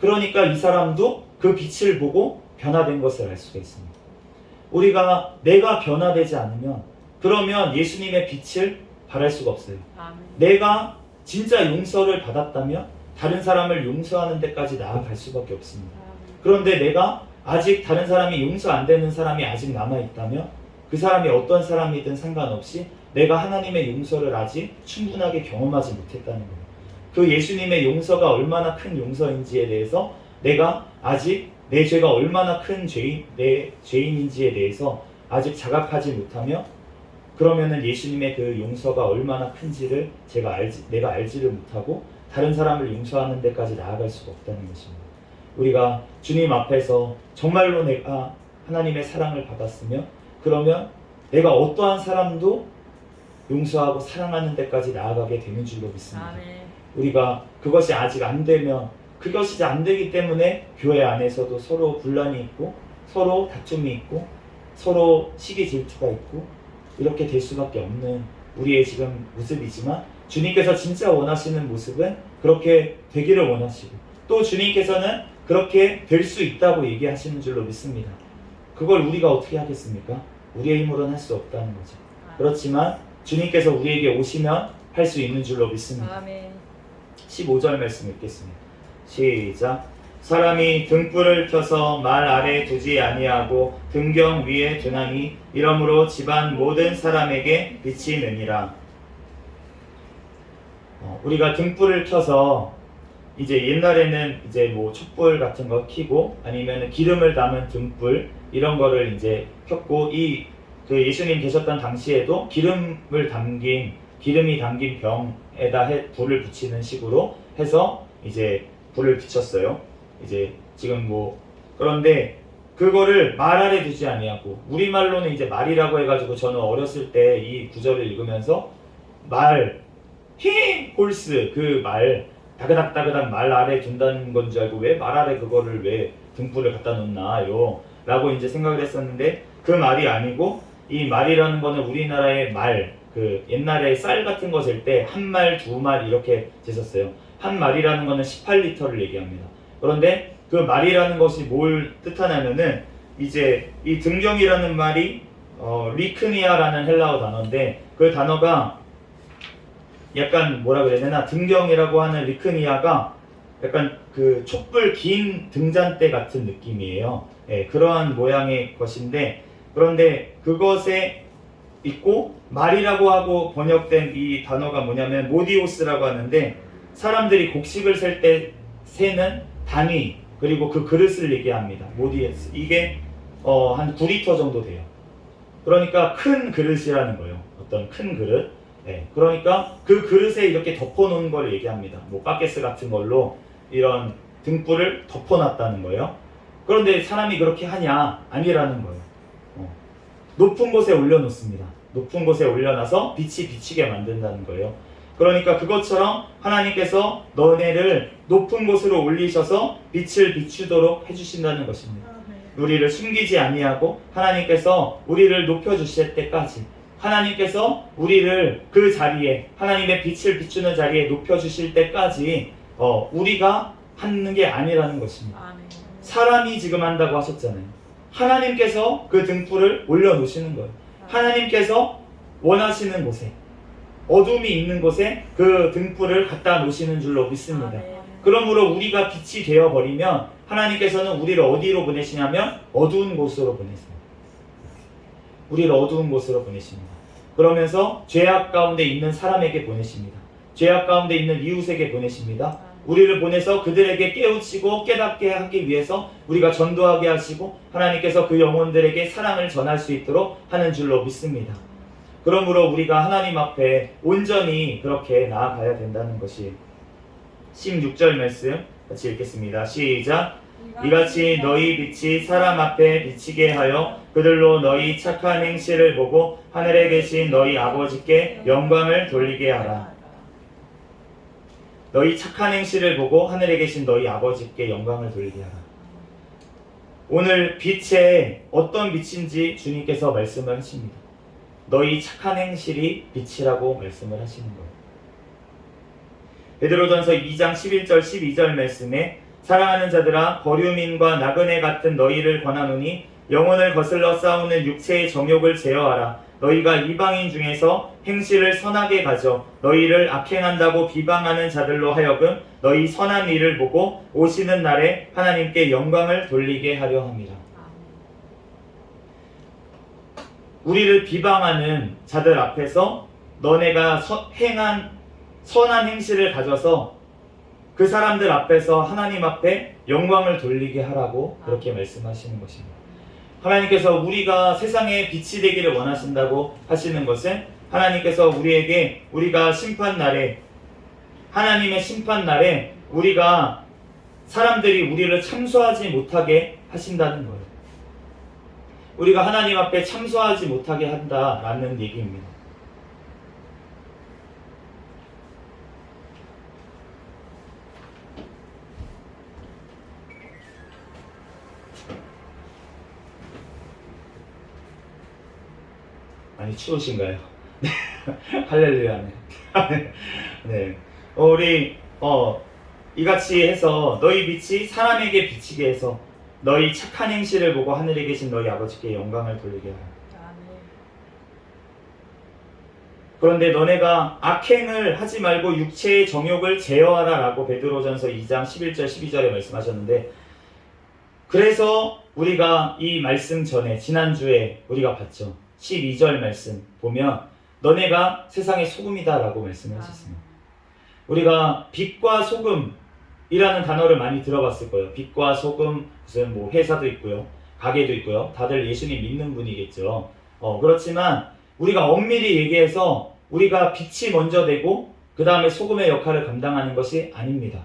그러니까 이 사람도 그 빛을 보고 변화된 것을 알 수가 있습니다. 우리가 내가 변화되지 않으면 그러면 예수님의 빛을 발할 수가 없어요. 내가 진짜 용서를 받았다면 다른 사람을 용서하는 데까지 나아갈 수밖에 없습니다. 그런데 내가 아직 다른 사람이 용서 안 되는 사람이 아직 남아있다면 그 사람이 어떤 사람이든 상관없이 내가 하나님의 용서를 아직 충분하게 경험하지 못했다는 거예요. 그 예수님의 용서가 얼마나 큰 용서인지에 대해서 내가 아직 내 죄가 얼마나 큰 내 죄인인지에 대해서 아직 자각하지 못하며 그러면은 예수님의 그 용서가 얼마나 큰지를 내가 알지를 못하고 다른 사람을 용서하는 데까지 나아갈 수가 없다는 것입니다. 우리가 주님 앞에서 정말로 내가 하나님의 사랑을 받았으며 그러면 내가 어떠한 사람도 용서하고 사랑하는 데까지 나아가게 되는 줄로 믿습니다. 우리가 그것이 아직 안 되면 그것이 안 되기 때문에 교회 안에서도 서로 분란이 있고 서로 다툼이 있고 서로 시기 질투가 있고 이렇게 될 수밖에 없는 우리의 지금 모습이지만 주님께서 진짜 원하시는 모습은 그렇게 되기를 원하시고 또 주님께서는 그렇게 될 수 있다고 얘기하시는 줄로 믿습니다. 그걸 우리가 어떻게 하겠습니까? 우리의 힘으로는 할 수 없다는 거죠. 그렇지만 주님께서 우리에게 오시면 할 수 있는 줄로 믿습니다. 15절 말씀 읽겠습니다. 시작. 사람이 등불을 켜서 말 아래에 두지 아니하고 등경 위에 두나니 이러므로 집안 모든 사람에게 빛이 느니라. 우리가 등불을 켜서 이제 옛날에는 이제 뭐 촛불 같은 거 켜고 아니면 기름을 담은 등불 이런 거를 이제 켰고 그 예수님 계셨던 당시에도 기름이 담긴 병에다 불을 붙이는 식으로 해서 이제 불을 비쳤어요. 이제 지금 그런데 그거를 말 아래 두지 아니하고 우리말로는 이제 말이라고 해가지고 저는 어렸을 때 이 구절을 읽으면서 홀스 그 말 다그닥다그닥 말 아래 둔다는 건 줄 알고 왜 말 아래 그거를 왜 등불을 갖다 놓나요? 라고 이제 생각을 했었는데 그 말이 아니고 이 말이라는 거는 우리나라의 그 옛날에 쌀 같은 거 잴 때 한 말, 두 말 이렇게 쟀었어요. 한 말이라는 거는 18리터를 얘기합니다. 그런데 그 말이라는 것이 뭘 뜻하냐면은 이제 이 등경이라는 말이 리크니아라는 헬라어 단어인데 그 단어가 약간 뭐라 그래야 되나 등경이라고 하는 리크니아가 약간 그 촛불 긴 등잔대 같은 느낌이에요. 그러한 모양의 것인데 그런데 그것에 있고 말이라고 하고 번역된 이 단어가 뭐냐면 모디오스라고 하는데 사람들이 곡식을 셀 때 세는 단위 그리고 그 그릇을 얘기합니다. 모디오스 이게 한 9리터 정도 돼요. 그러니까 큰 그릇이라는 거예요. 어떤 큰 그릇. 그러니까 그 그릇에 이렇게 덮어놓은 걸 얘기합니다. 뭐 바게스 같은 걸로 이런 등불을 덮어놨다는 거예요. 그런데 사람이 그렇게 하냐? 아니라는 거예요. 높은 곳에 올려놓습니다. 높은 곳에 올려놔서 빛이 비치게 만든다는 거예요. 그러니까 그것처럼 하나님께서 너네를 높은 곳으로 올리셔서 빛을 비추도록 해주신다는 것입니다. 우리를 숨기지 아니하고 하나님께서 우리를 높여주실 때까지, 하나님께서 우리를 그 자리에, 하나님의 빛을 비추는 자리에 높여주실 때까지 우리가 하는 게 아니라는 것입니다. 사람이 지금 한다고 하셨잖아요. 하나님께서 그 등불을 올려놓으시는 거예요. 하나님께서 원하시는 곳에, 어둠이 있는 곳에 그 등불을 갖다 놓으시는 줄로 믿습니다. 그러므로 우리가 빛이 되어버리면 하나님께서는 우리를 어디로 보내시냐면 어두운 곳으로 보내세요. 우리를 어두운 곳으로 보내십니다. 그러면서 죄악 가운데 있는 사람에게 보내십니다. 죄악 가운데 있는 이웃에게 보내십니다. 우리를 보내서 그들에게 깨우치고 깨닫게 하기 위해서 우리가 전도하게 하시고 하나님께서 그 영혼들에게 사랑을 전할 수 있도록 하는 줄로 믿습니다. 그러므로 우리가 하나님 앞에 온전히 그렇게 나아가야 된다는 것이 16절 말씀 같이 읽겠습니다. 시작. 이같이 너희 빛이 사람 앞에 비치게 하여 그들로 너희 착한 행실을 보고 하늘에 계신 너희 아버지께 영광을 돌리게 하라. 너희 착한 행실을 보고 하늘에 계신 너희 아버지께 영광을 돌리게 하라. 오늘 빛에 어떤 빛인지 주님께서 말씀을 하십니다. 너희 착한 행실이 빛이라고 말씀을 하시는 거예요. 베드로전서 2장 11절 12절 말씀에 사랑하는 자들아 거류민과 나그네 같은 너희를 권하노니 영혼을 거슬러 싸우는 육체의 정욕을 제어하라. 너희가 이방인 중에서 행실을 선하게 가져 너희를 악행한다고 비방하는 자들로 하여금 너희 선한 일을 보고 오시는 날에 하나님께 영광을 돌리게 하려 합니다. 우리를 비방하는 자들 앞에서 너네가 행한 선한 행실을 가져서 그 사람들 앞에서 하나님 앞에 영광을 돌리게 하라고 그렇게 말씀하시는 것입니다. 하나님께서 우리가 세상에 빛이 되기를 원하신다고 하시는 것은 하나님께서 우리에게 우리가 심판날에, 하나님의 심판날에 우리가 사람들이 우리를 참소하지 못하게 하신다는 거예요. 우리가 하나님 앞에 참소하지 못하게 한다라는 얘기입니다. 많이 추우신가요? 할렐루야네. 네. 우리 이같이 해서 너희 빛이 사람에게 비치게 해서 너희 착한 행실을 보고 하늘에 계신 너희 아버지께 영광을 돌리게 하라. 그런데 너네가 악행을 하지 말고 육체의 정욕을 제어하라 라고 베드로전서 2장 11절 12절에 말씀하셨는데, 그래서 우리가 이 말씀 전에 지난주에 우리가 봤죠. 12절 말씀 보면 너네가 세상의 소금이다 라고 말씀을 하셨습니다. 우리가 빛과 소금이라는 단어를 많이 들어봤을 거예요. 빛과 소금, 무슨 뭐 회사도 있고요, 가게도 있고요. 다들 예수님 믿는 분이겠죠. 그렇지만 우리가 엄밀히 얘기해서 우리가 빛이 먼저 되고 그 다음에 소금의 역할을 감당하는 것이 아닙니다.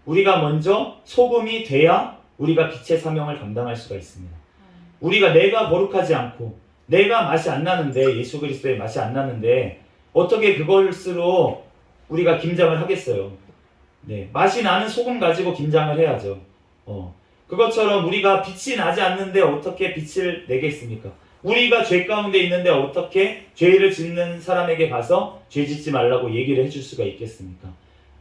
우리가 먼저 소금이 돼야 우리가 빛의 사명을 감당할 수가 있습니다. 우리가 내가 거룩하지 않고 내가 맛이 안 나는데, 예수 그리스도의 맛이 안 나는데 어떻게 그것으로 우리가 김장을 하겠어요? 네, 맛이 나는 소금 가지고 김장을 해야죠. 그것처럼 우리가 빛이 나지 않는데 어떻게 빛을 내겠습니까? 우리가 죄 가운데 있는데 어떻게 죄를 짓는 사람에게 가서 죄 짓지 말라고 얘기를 해줄 수가 있겠습니까?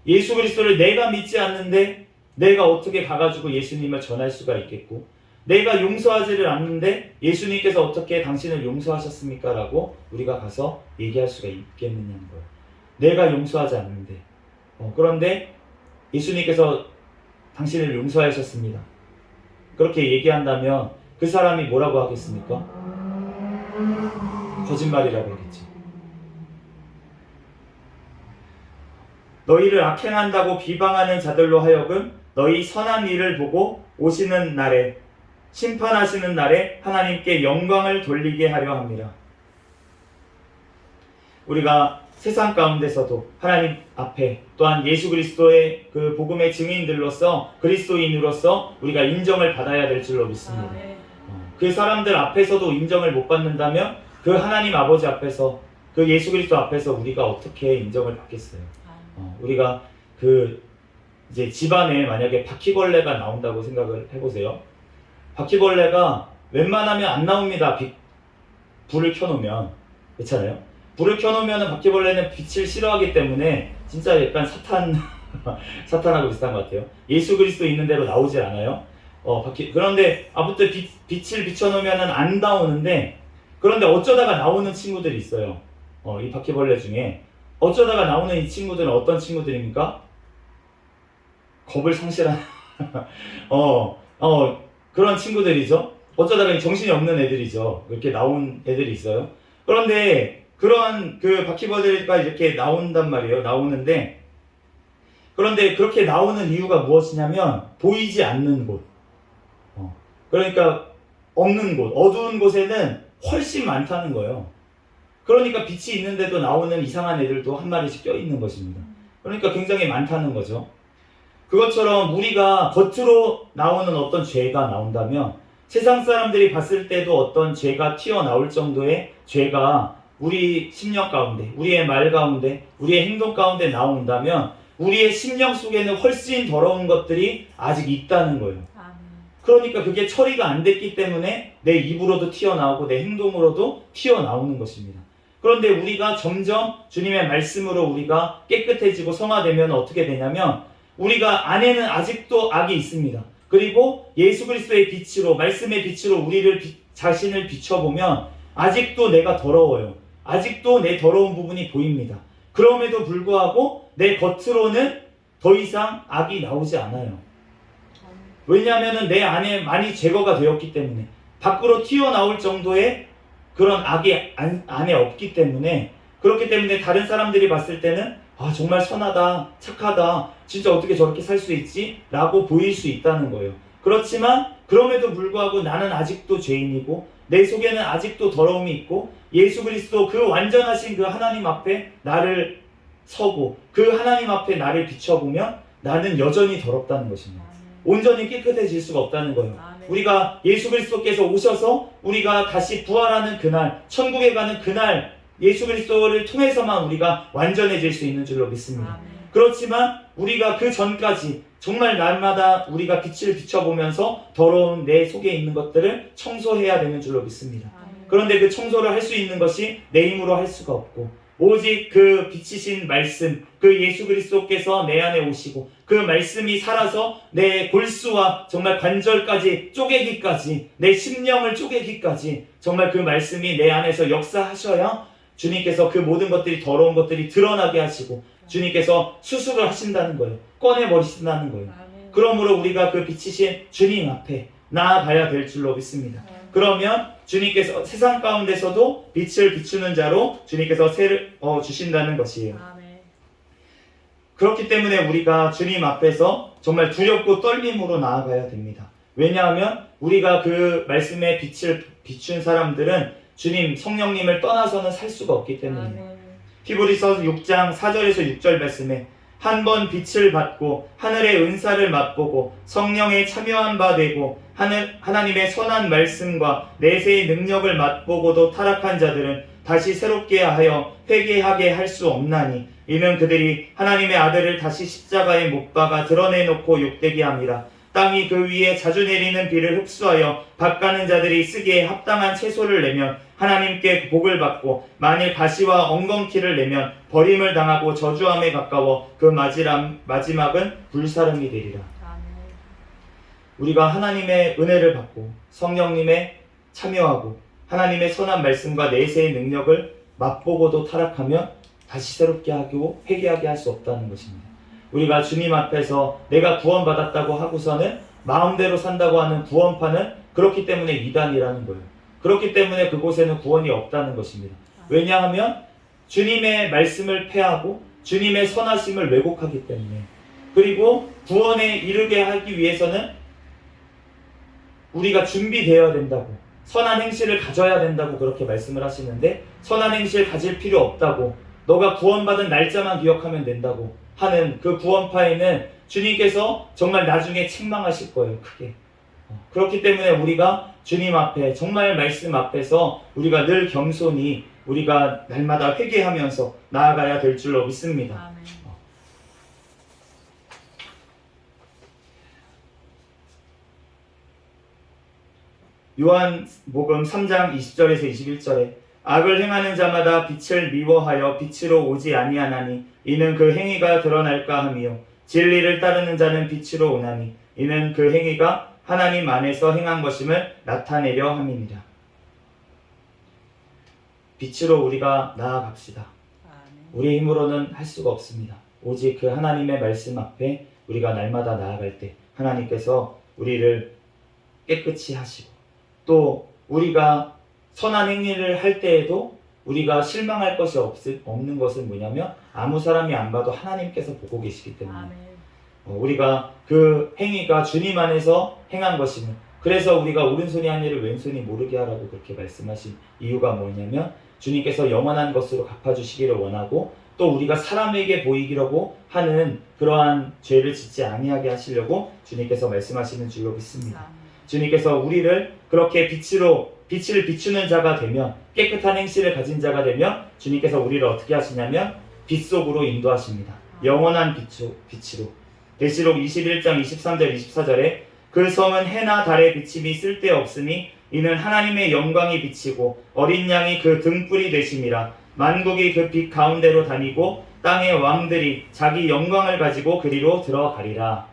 예수 그리스도를 내가 믿지 않는데 내가 어떻게 가가지고 예수님을 전할 수가 있겠고, 내가 용서하지를 않는데 예수님께서 어떻게 당신을 용서하셨습니까? 라고 우리가 가서 얘기할 수가 있겠느냐는 거예요. 내가 용서하지 않는데. 그런데 예수님께서 당신을 용서하셨습니다. 그렇게 얘기한다면 그 사람이 뭐라고 하겠습니까? 거짓말이라고 하겠죠. 너희를 악행한다고 비방하는 자들로 하여금 너희 선한 일을 보고 오시는 날에 심판하시는 날에 하나님께 영광을 돌리게 하려 합니다. 우리가 세상 가운데서도 하나님 앞에 또한 예수 그리스도의 그 복음의 증인들로서 그리스도인으로서 우리가 인정을 받아야 될 줄로 믿습니다. 아멘. 그 사람들 앞에서도 인정을 못 받는다면 그 하나님 아버지 앞에서 그 예수 그리스도 앞에서 우리가 어떻게 인정을 받겠어요? 우리가 그 이제 집안에 만약에 바퀴벌레가 나온다고 생각을 해보세요. 바퀴벌레가 웬만하면 안 나옵니다. 불을 켜놓으면. 그렇잖아요. 불을 켜놓으면 바퀴벌레는 빛을 싫어하기 때문에 진짜 약간 사탄하고 비슷한 것 같아요. 예수 그리스도 있는 대로 나오지 않아요. 그런데 아무튼 빛을 비춰놓으면 안 나오는데, 그런데 어쩌다가 나오는 친구들이 있어요. 이 바퀴벌레 중에 어쩌다가 나오는 이 친구들은 어떤 친구들입니까? 겁을 상실한 그런 친구들이죠. 어쩌다가 정신이 없는 애들이죠. 이렇게 나온 애들이 있어요. 그런데 그런 그 바퀴벌레가 이렇게 나온단 말이에요. 나오는데, 그런데 그렇게 나오는 이유가 무엇이냐면 보이지 않는 곳, 그러니까 없는 곳, 어두운 곳에는 훨씬 많다는 거예요. 그러니까 빛이 있는데도 나오는 이상한 애들도 한 마리씩 껴있는 것입니다. 그러니까 굉장히 많다는 거죠. 그것처럼 우리가 겉으로 나오는 어떤 죄가 나온다면, 세상 사람들이 봤을 때도 어떤 죄가 튀어나올 정도의 죄가 우리 심령 가운데, 우리의 말 가운데, 우리의 행동 가운데 나온다면 우리의 심령 속에는 훨씬 더러운 것들이 아직 있다는 거예요. 그러니까 그게 처리가 안 됐기 때문에 내 입으로도 튀어나오고 내 행동으로도 튀어나오는 것입니다. 그런데 우리가 점점 주님의 말씀으로 우리가 깨끗해지고 성화되면 어떻게 되냐면, 우리가 안에는 아직도 악이 있습니다. 그리고 예수 그리스도의 빛으로, 말씀의 빛으로 우리를 자신을 비춰보면 아직도 내가 더러워요. 아직도 내 더러운 부분이 보입니다. 그럼에도 불구하고 내 겉으로는 더 이상 악이 나오지 않아요. 왜냐하면 내 안에 많이 제거가 되었기 때문에, 밖으로 튀어나올 정도의 그런 악이 안에 없기 때문에, 그렇기 때문에 다른 사람들이 봤을 때는 정말 선하다, 착하다, 진짜 어떻게 저렇게 살 수 있지? 라고 보일 수 있다는 거예요. 그렇지만 그럼에도 불구하고 나는 아직도 죄인이고 내 속에는 아직도 더러움이 있고, 예수 그리스도 그 완전하신 그 하나님 앞에 나를 서고 그 하나님 앞에 나를 비춰보면 나는 여전히 더럽다는 것입니다. 온전히 깨끗해질 수가 없다는 거예요. 우리가 예수 그리스도께서 오셔서 우리가 다시 부활하는 그날, 천국에 가는 그날, 예수 그리스도를 통해서만 우리가 완전해질 수 있는 줄로 믿습니다. 그렇지만 우리가 그 전까지 정말 날마다 우리가 빛을 비춰보면서 더러운 내 속에 있는 것들을 청소해야 되는 줄로 믿습니다. 그런데 그 청소를 할 수 있는 것이 내 힘으로 할 수가 없고, 오직 그 빛이신 말씀, 그 예수 그리스도께서 내 안에 오시고 그 말씀이 살아서 내 골수와 정말 관절까지 쪼개기까지, 내 심령을 쪼개기까지 정말 그 말씀이 내 안에서 역사하셔야 주님께서 그 모든 것들이, 더러운 것들이 드러나게 하시고 주님께서 수술을 하신다는 거예요. 꺼내버리신다는 거예요. 그러므로 우리가 그 빛이신 주님 앞에 나아가야 될 줄로 믿습니다. 그러면 주님께서 세상 가운데서도 빛을 비추는 자로 주님께서 주신다는 것이에요. 그렇기 때문에 우리가 주님 앞에서 정말 두렵고 떨림으로 나아가야 됩니다. 왜냐하면 우리가 그 말씀의 빛을 비춘 사람들은 주님, 성령님을 떠나서는 살 수가 없기 때문입니다. 히브리서 6장 4절에서 6절 말씀에 한 번 빛을 받고 하늘의 은사를 맛보고 성령에 참여한 바 되고 하나님의 선한 말씀과 내세의 능력을 맛보고도 타락한 자들은 다시 새롭게 하여 회개하게 할 수 없나니, 이는 그들이 하나님의 아들을 다시 십자가에 못 박아 드러내놓고 욕되게 합니다. 땅이 그 위에 자주 내리는 비를 흡수하여 밭가는 자들이 쓰기에 합당한 채소를 내면 하나님께 복을 받고, 만일 가시와 엉겅퀴를 내면 버림을 당하고 저주함에 가까워 그 마지막은 불사름이 되리라. 우리가 하나님의 은혜를 받고 성령님의 참여하고 하나님의 선한 말씀과 내세의 능력을 맛보고도 타락하면 다시 새롭게 하고 회개하게 할 수 없다는 것입니다. 우리가 주님 앞에서 내가 구원받았다고 하고서는 마음대로 산다고 하는 구원파는 그렇기 때문에 이단이라는 거예요. 그렇기 때문에 그곳에는 구원이 없다는 것입니다. 왜냐하면 주님의 말씀을 폐하고 주님의 선하심을 왜곡하기 때문에, 그리고 구원에 이르게 하기 위해서는 우리가 준비되어야 된다고, 선한 행실을 가져야 된다고 그렇게 말씀을 하시는데, 선한 행실 가질 필요 없다고, 너가 구원받은 날짜만 기억하면 된다고 하는 그 구원파에는 주님께서 정말 나중에 책망하실 거예요, 크게. 그렇기 때문에 우리가 주님 앞에, 정말 말씀 앞에서 우리가 늘 겸손히 우리가 날마다 회개하면서 나아가야 될 줄로 믿습니다. 아멘. 요한복음 3장 20절에서 21절에 악을 행하는 자마다 빛을 미워하여 빛으로 오지 아니하나니 이는 그 행위가 드러날까 함이요 진리를 따르는 자는 빛으로 오나니 이는 그 행위가 하나님 안에서 행한 것임을 나타내려 함이니라. 빛으로 우리가 나아갑시다. 아멘. 우리 힘으로는 할 수가 없습니다. 오직 그 하나님의 말씀 앞에 우리가 날마다 나아갈 때 하나님께서 우리를 깨끗이 하시고, 또 우리가 선한 행위를 할 때에도 우리가 실망할 것이 없는 것은 뭐냐면 아무 사람이 안 봐도 하나님께서 보고 계시기 때문에 아멘. 우리가 그 행위가 주님 안에서 행한 것이며, 그래서 우리가 오른손이 한 일을 왼손이 모르게 하라고 그렇게 말씀하신 이유가 뭐냐면 주님께서 영원한 것으로 갚아주시기를 원하고, 또 우리가 사람에게 보이기라고 하는 그러한 죄를 짓지 아니하게 하시려고 주님께서 말씀하시는 줄로 믿습니다. 아멘. 주님께서 우리를 그렇게 빛을 비추는 자가 되면, 깨끗한 행실을 가진 자가 되면 주님께서 우리를 어떻게 하시냐면 빛 속으로 인도하십니다. 영원한 빛으로. 계시록 21장 23절 24절에 그 성은 해나 달의 비침이 쓸데없으니 이는 하나님의 영광이 비치고 어린 양이 그 등불이 되심이라. 만국이 그 빛 가운데로 다니고 땅의 왕들이 자기 영광을 가지고 그리로 들어가리라.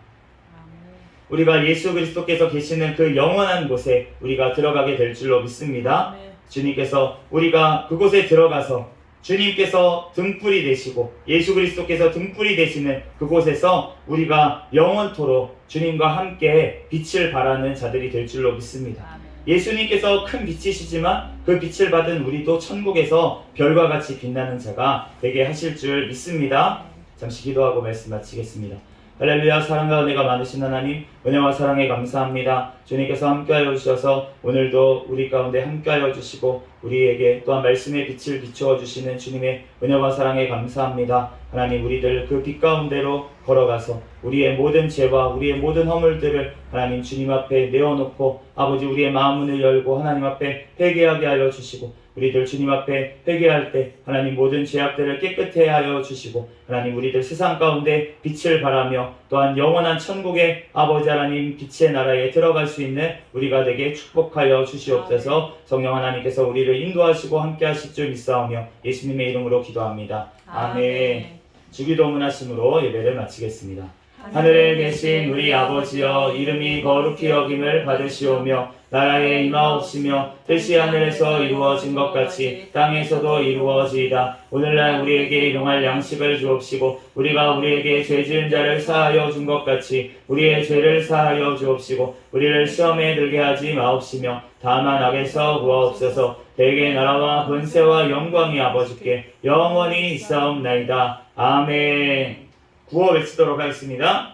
우리가 예수 그리스도께서 계시는 그 영원한 곳에 우리가 들어가게 될 줄로 믿습니다. 아멘. 주님께서 우리가 그곳에 들어가서 주님께서 등불이 되시고 예수 그리스도께서 등불이 되시는 그곳에서 우리가 영원토록 주님과 함께 빛을 발하는 자들이 될 줄로 믿습니다. 아멘. 예수님께서 큰 빛이시지만 그 빛을 받은 우리도 천국에서 별과 같이 빛나는 자가 되게 하실 줄 믿습니다. 잠시 기도하고 말씀 마치겠습니다. 할렐루야. 사랑과 은혜가 많으신 하나님, 은혜와 사랑에 감사합니다. 주님께서 함께하여 주셔서 오늘도 우리 가운데 함께하여 주시고 우리에게 또한 말씀의 빛을 비추어 주시는 주님의 은혜와 사랑에 감사합니다. 하나님, 우리들 그 빛 가운데로 걸어가서 우리의 모든 죄와 우리의 모든 허물들을 하나님 주님 앞에 내어놓고 아버지 우리의 마음문을 열고 하나님 앞에 회개하게 하여 주시고, 우리들 주님 앞에 회개할 때 하나님 모든 죄악들을 깨끗해 하여 주시고, 하나님 우리들 세상 가운데 빛을 발하며 또한 영원한 천국의 아버지 하나님 빛의 나라에 들어갈 수 있는 우리가 되게 축복하여 주시옵소서. 성령 하나님께서 우리를 인도하시고 함께 하실 줄 믿사오며 예수님의 이름으로 기도합니다. 아멘. 주기도문 하심으로 예배를 마치겠습니다. 하늘에 계신 우리 아버지여, 이름이 거룩히 여김을 받으시오며 나라에 임하옵시며 뜻이 하늘에서 이루어진 것 같이 땅에서도 이루어지이다. 오늘날 우리에게 일용할 양식을 주옵시고 우리가 우리에게 죄 지은 자를 사하여 준 것 같이 우리의 죄를 사하여 주옵시고 우리를 시험에 들게 하지 마옵시며 다만 악에서 구하옵소서. 대개 나라와 권세와 영광이 아버지께 영원히 있사옵나이다. 아멘. 구호 외치도록 하겠습니다.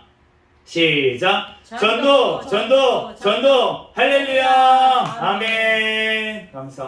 시작. 전도, 전도, 전도. 할렐루야. 아멘. 감사합니다.